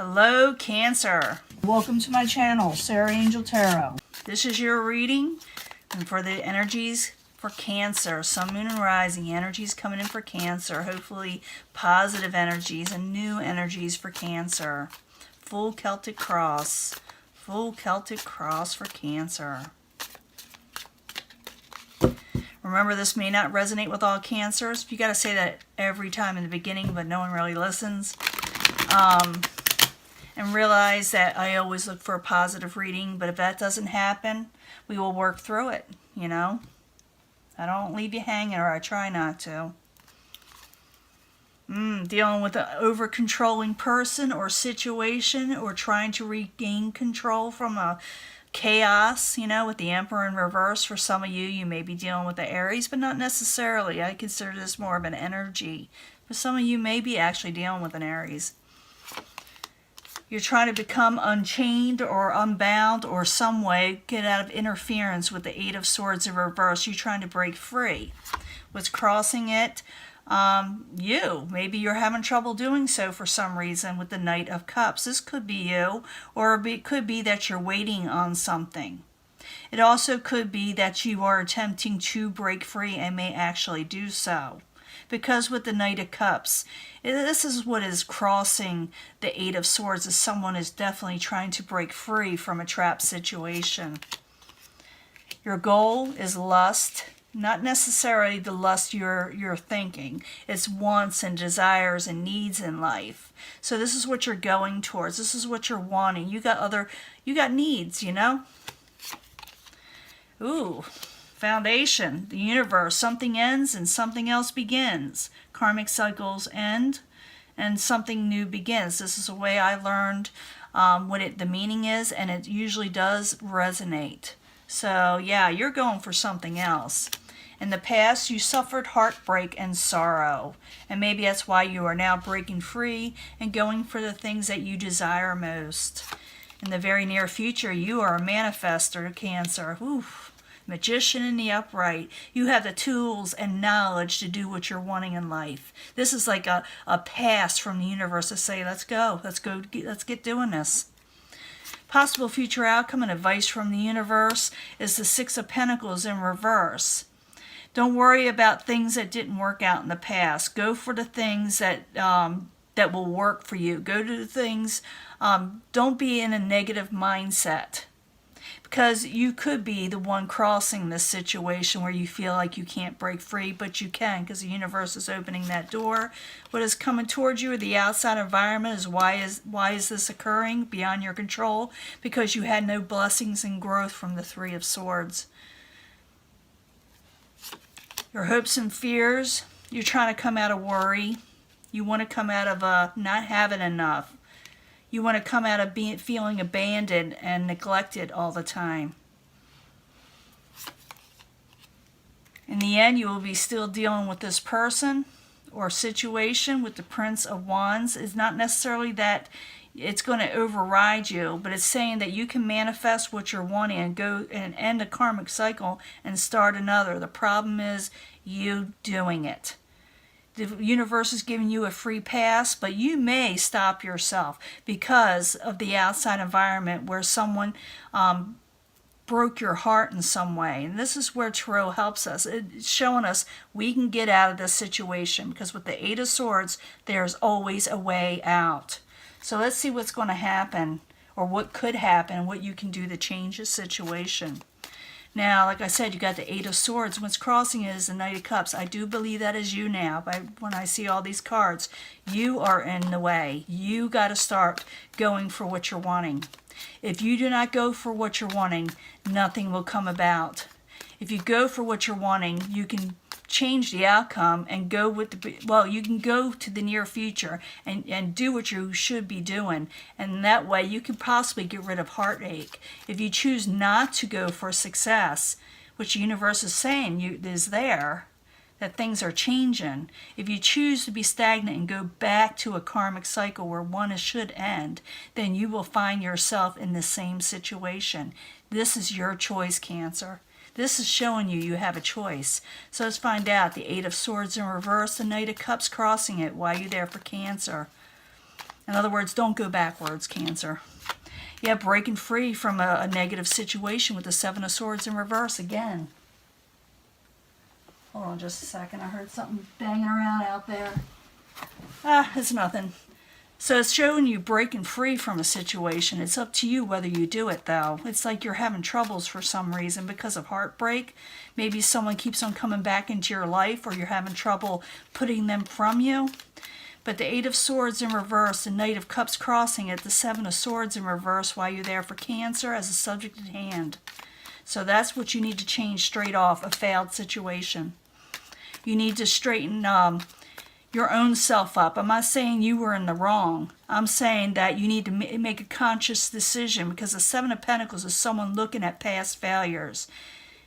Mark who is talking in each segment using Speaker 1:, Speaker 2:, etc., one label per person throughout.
Speaker 1: Hello, Cancer.
Speaker 2: Welcome to my channel, Sarah Angel Tarot.
Speaker 1: This is your reading, and for the energies for Cancer, Sun, Moon, and Rising, energies coming in for Cancer. Hopefully positive energies and new energies for Cancer. Full Celtic Cross. Full Celtic Cross for Cancer. Remember, this may not resonate with all Cancers. You got to say that every time in the beginning, but no one really listens. And realize that I always look for a positive reading, but if that doesn't happen, we will work through it, you know? I don't leave you hanging, or I try not to. Dealing with an over-controlling person or situation, or trying to regain control from a chaos, you know, with the Emperor in reverse. For some of you, you may be dealing with the Aries, but not necessarily. I consider this more of an energy. For some of you, may be actually dealing with an Aries. You're trying to become unchained or unbound, or some way get out of interference with the Eight of Swords in reverse. You're trying to break free. What's crossing it? Maybe you're having trouble doing so for some reason with the Knight of Cups. This could be you, or it could be that you're waiting on something. It also could be that you are attempting to break free and may actually do so. Because with the Knight of Cups, this is what is crossing the Eight of Swords, is someone is definitely trying to break free from a trap situation. Your goal is lust, not necessarily the lust you're thinking. It's wants and desires and needs in life. So this is what you're going towards. This is what you're wanting. You got needs, you know? Ooh. Foundation, the universe, something ends and something else begins. Karmic cycles end and something new begins. This is the way I learned what the meaning is, and it usually does resonate. So yeah, you're going for something else. In the past, you suffered heartbreak and sorrow, and maybe that's why you are now breaking free and going for the things that you desire most. In the very near future, you are a manifester, Cancer. Oof. Magician in the upright. You have the tools and knowledge to do what you're wanting in life. This is like a pass from the universe to say, let's go, let's get doing this. Possible future outcome and advice from the universe is the Six of Pentacles in reverse. Don't worry about things that didn't work out in the past. Go for the things that will work for you. Go to the things, don't be in a negative mindset. Because you could be the one crossing this situation where you feel like you can't break free, but you can, because the universe is opening that door. What is coming towards you, or the outside environment, is why is this occurring beyond your control? Because you had no blessings and growth from the Three of Swords. Your hopes and fears, you're trying to come out of worry. You want to come out of not having enough. You want to come out of feeling abandoned and neglected all the time. In the end, you will be still dealing with this person or situation with the Prince of Wands. It's not necessarily that it's going to override you, but it's saying that you can manifest what you're wanting and go and end a karmic cycle and start another. The problem is you doing it. The universe is giving you a free pass, but you may stop yourself because of the outside environment where someone broke your heart in some way. And this is where Tarot helps us. It's showing us we can get out of this situation, because with the Eight of Swords, there's always a way out. So let's see what's going to happen, or what could happen, what you can do to change the situation. Now, like I said, you got the Eight of Swords. What's crossing is the Knight of Cups. I do believe that is you now. When I see all these cards, you are in the way. You got to start going for what you're wanting. If you do not go for what you're wanting, nothing will come about. If you go for what you're wanting, you can change the outcome and go with you can go to the near future and do what you should be doing, and that way you can possibly get rid of heartache. If you choose not to go for success, which the universe is saying is there, that things are changing. If you choose to be stagnant and go back to a karmic cycle where one should end, then you will find yourself in the same situation. This is your choice, Cancer. This is showing you have a choice. So let's find out. The Eight of Swords in reverse, the Knight of Cups crossing it. Why are you there for Cancer? In other words, don't go backwards, Cancer. Yeah, breaking free from a negative situation with the Seven of Swords in reverse again. Hold on just a second. I heard something banging around out there. It's nothing. So it's showing you breaking free from a situation. It's up to you whether you do it, though. It's like you're having troubles for some reason because of heartbreak. Maybe someone keeps on coming back into your life, or you're having trouble putting them from you. But the Eight of Swords in reverse, the Knight of Cups crossing it, the Seven of Swords in reverse while you're there for Cancer as a subject at hand. So that's what you need to change straight off, a failed situation. You need to straighten your own self up. I'm not saying you were in the wrong. I'm saying that you need to make a conscious decision, because the Seven of Pentacles is someone looking at past failures.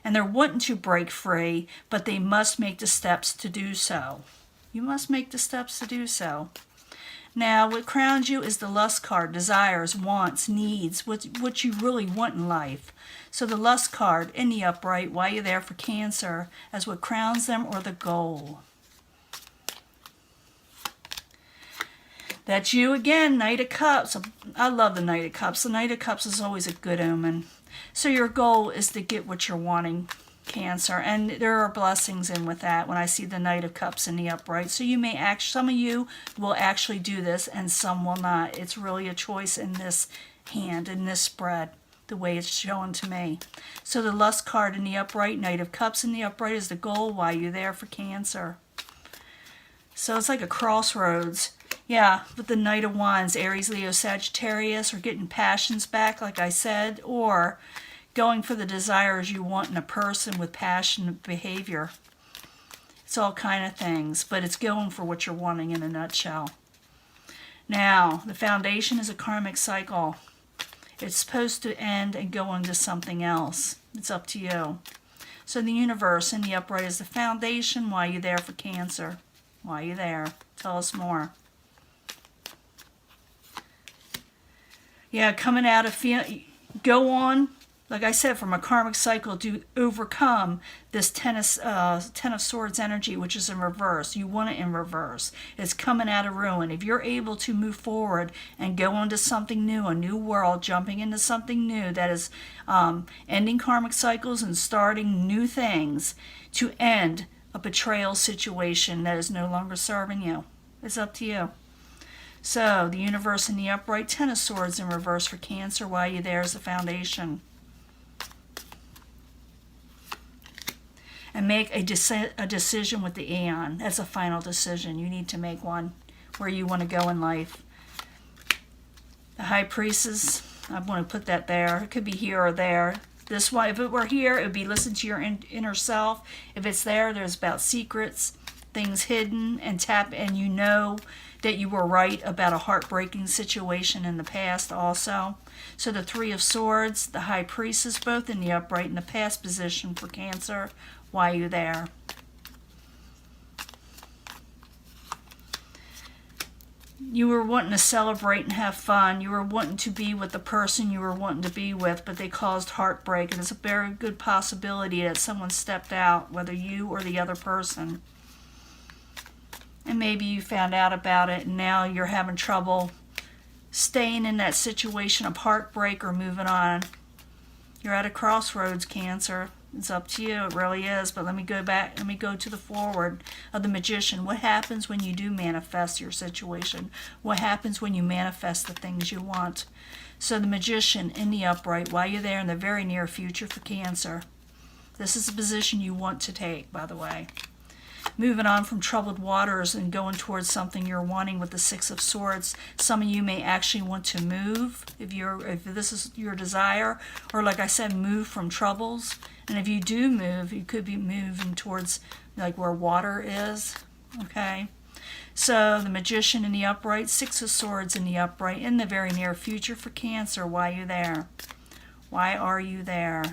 Speaker 1: And they're wanting to break free, but they must make the steps to do so. You must make the steps to do so. Now, what crowns you is the Lust card, desires, wants, needs, what you really want in life. So the Lust card in the upright while you're there for Cancer as what crowns them, or the goal. That's you again, Knight of Cups. I love the Knight of Cups. The Knight of Cups is always a good omen. So your goal is to get what you're wanting, Cancer. And there are blessings in with that when I see the Knight of Cups in the upright. So you may some of you will actually do this and some will not. It's really a choice in this hand, in this spread, the way it's shown to me. So the Lust card in the upright, Knight of Cups in the upright is the goal while you're there for Cancer. So it's like a crossroads. Yeah, with the Knight of Wands, Aries, Leo, Sagittarius, or getting passions back, like I said, or going for the desires you want in a person with passionate behavior. It's all kind of things, but it's going for what you're wanting in a nutshell. Now, the foundation is a karmic cycle. It's supposed to end and go into something else. It's up to you. So the universe in the upright is the foundation while you're there for Cancer. While you're there. Tell us more. Yeah, coming out of go on, like I said, from a karmic cycle to overcome this Ten of Swords energy, which is in reverse. You want it in reverse. It's coming out of ruin. If you're able to move forward and go into something new, a new world, jumping into something new that is ending karmic cycles and starting new things to end a betrayal situation that is no longer serving you. It's up to you. So, the universe in the upright, Ten of Swords in reverse for Cancer while you're there as the foundation. And make a decision with the Aeon. That's a final decision. You need to make one where you want to go in life. The High Priestess, I want to put that there. It could be here or there. This one, if it were here, it would be listen to your inner self. If it's there, there's about secrets, things hidden, and you know that you were right about a heartbreaking situation in the past also. So the Three of Swords, the High Priestess, both in the upright in the past position for Cancer while you're there. You were wanting to celebrate and have fun. You were wanting to be with the person you were wanting to be with, but they caused heartbreak. And it's a very good possibility that someone stepped out, whether you or the other person. And maybe you found out about it and now you're having trouble staying in that situation of heartbreak or moving on. You're at a crossroads, Cancer. It's up to you. It really is. But let me go back. Let me go to the forward of the Magician. What happens when you do manifest your situation? What happens when you manifest the things you want? So the Magician in the upright while you're there in the very near future for Cancer. This is a position you want to take, by the way. Moving on from troubled waters and going towards something you're wanting with the Six of Swords. Some of you may actually want to move if this is your desire, or like I said, move from troubles. And if you do move, you could be moving towards like where water is. Okay. So the Magician in the upright, Six of Swords in the upright in the very near future for Cancer. Why are you there? Why are you there?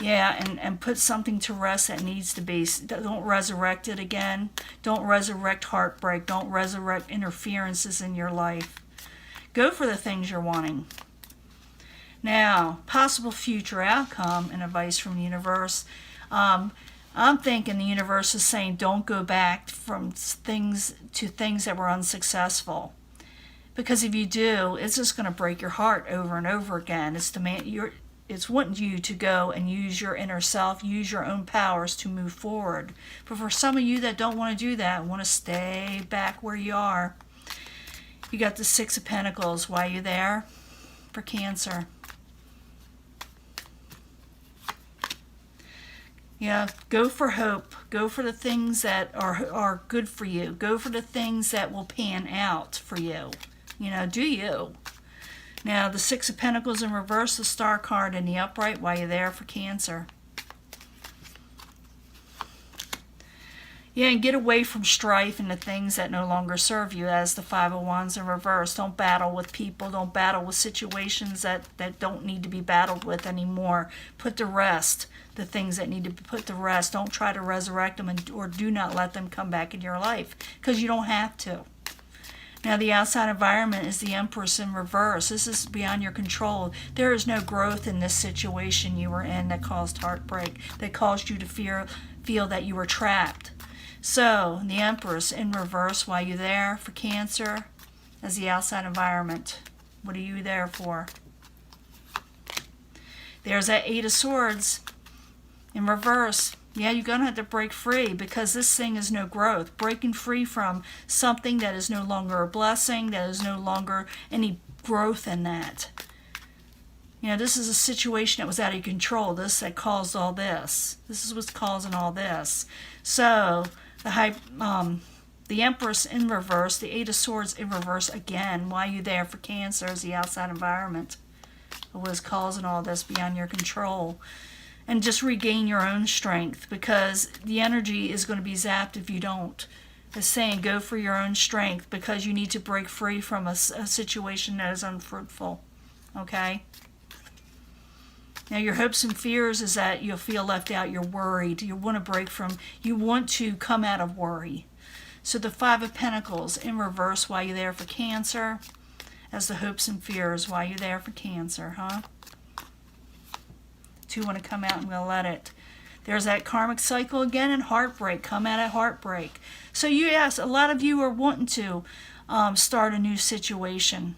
Speaker 1: Yeah, and put something to rest that needs to be. Don't resurrect it again. Don't resurrect heartbreak. Don't resurrect interferences in your life. Go for the things you're wanting. Now, possible future outcome and advice from the universe. I'm thinking the universe is saying don't go back from things to things that were unsuccessful. Because if you do, it's just going to break your heart over and over again. It's wanting you to go and use your inner self, use your own powers to move forward. But for some of you that don't want to do that, want to stay back where you are, you got the Six of Pentacles. Why are you there? For Cancer. Yeah, go for hope. Go for the things that are good for you. Go for the things that will pan out for you. You know, do you. Now, the Six of Pentacles in reverse, the Star card in the upright. Why are you there? For Cancer. Yeah, and get away from strife and the things that no longer serve you, as the Five of Wands in reverse. Don't battle with people. Don't battle with situations that don't need to be battled with anymore. Put to rest the things that need to be put to rest. Don't try to resurrect them, or do not let them come back in your life, because you don't have to. Now, the outside environment is the Empress in reverse. This is beyond your control. There is no growth in this situation you were in that caused heartbreak, that caused you to feel that you were trapped. So, the Empress in reverse, why are you there? For Cancer, as the outside environment. What are you there for? There's that Eight of Swords in reverse. Yeah, you're going to have to break free, because this thing is no growth. Breaking free from something that is no longer a blessing, that is no longer any growth in that. You know, this is a situation that was out of control. This that caused all this. This is what's causing all this. So, the Empress in reverse, the Eight of Swords in reverse again. Why are you there? For Cancer, as the outside environment. What is causing all this beyond your control? And just regain your own strength, because the energy is going to be zapped if you don't. It's saying go for your own strength, because you need to break free from a situation that is unfruitful. Okay? Now, your hopes and fears is that you'll feel left out. You're worried. You want to come out of worry. So the Five of Pentacles in reverse, why are you there? For Cancer, as the hopes and fears. Why are you there? For Cancer, huh? Two want to come out, and we'll let it. There's that karmic cycle again, and heartbreak. Come out of heartbreak. So yes, a lot of you are wanting to start a new situation,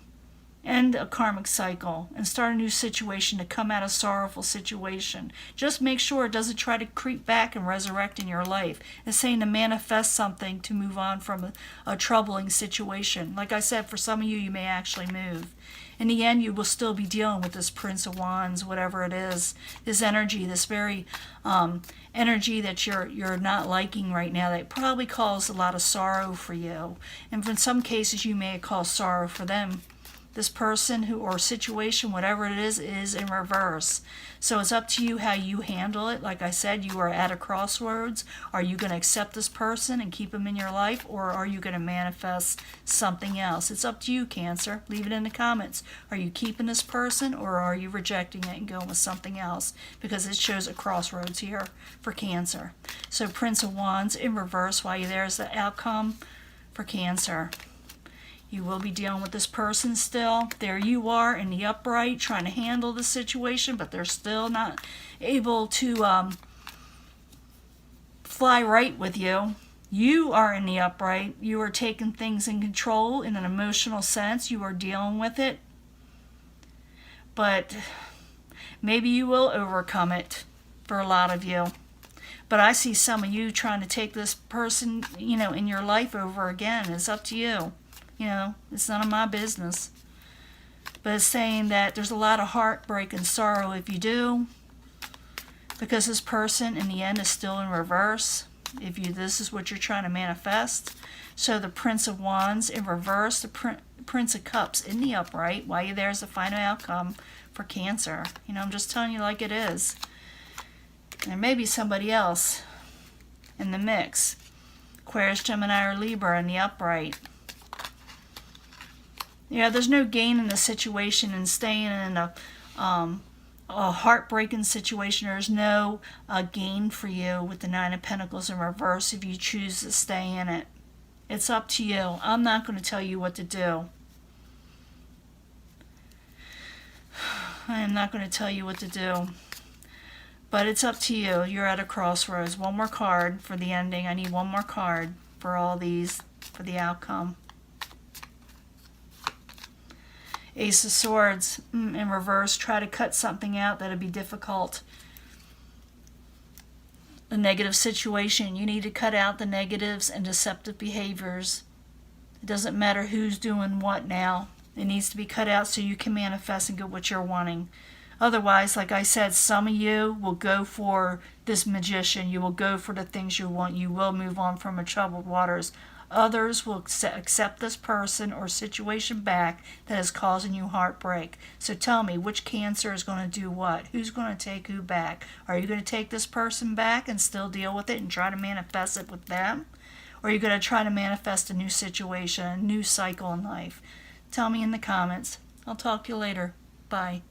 Speaker 1: end a karmic cycle, and start a new situation, to come out of sorrowful situation. Just make sure it doesn't try to creep back and resurrect in your life. It's saying to manifest something to move on from a troubling situation. Like I said, for some of you, you may actually move. In the end, you will still be dealing with this Prince of Wands, whatever it is, this energy, this very energy that you're not liking right now, that probably caused a lot of sorrow for you. And in some cases, you may have caused sorrow for them. This person or situation, whatever it is in reverse. So it's up to you how you handle it. Like I said, you are at a crossroads. Are you going to accept this person and keep them in your life, or are you going to manifest something else? It's up to you, Cancer. Leave it in the comments. Are you keeping this person, or are you rejecting it and going with something else? Because it shows a crossroads here for Cancer. So Prince of Wands in reverse, while you're there, is the outcome for Cancer. You will be dealing with this person still. There you are in the upright, trying to handle the situation, but they're still not able to fly right with you. You are in the upright. You are taking things in control in an emotional sense. You are dealing with it. But maybe you will overcome it for a lot of you. But I see some of you trying to take this person, in your life over again. It's up to you. It's none of my business. But it's saying that there's a lot of heartbreak and sorrow if you do, because this person in the end is still in reverse. This is what you're trying to manifest. So the Prince of Wands in reverse, the Prince of Cups in the upright. Why there's the final outcome for Cancer. I'm just telling you like it is. There may be somebody else in the mix. Aquarius, Gemini, or Libra in the upright. Yeah, there's no gain in the situation and staying in a heartbreaking situation. There's no gain for you with the Nine of Pentacles in reverse if you choose to stay in it. It's up to you. I'm not going to tell you what to do. I am not going to tell you what to do. But it's up to you. You're at a crossroads. One more card for the ending. I need one more card for all these, for the outcome. Ace of Swords in reverse. Try to cut something out that'll be difficult. A negative situation. You need to cut out the negatives and deceptive behaviors. It doesn't matter who's doing what now. It needs to be cut out so you can manifest and get what you're wanting. Otherwise, like I said, some of you will go for this magician. You will go for the things you want. You will move on from the troubled waters. Others will accept this person or situation back that is causing you heartbreak. So tell me, which Cancer is going to do what? Who's going to take who back? Are you going to take this person back and still deal with it and try to manifest it with them? Or are you going to try to manifest a new situation, a new cycle in life? Tell me in the comments. I'll talk to you later. Bye.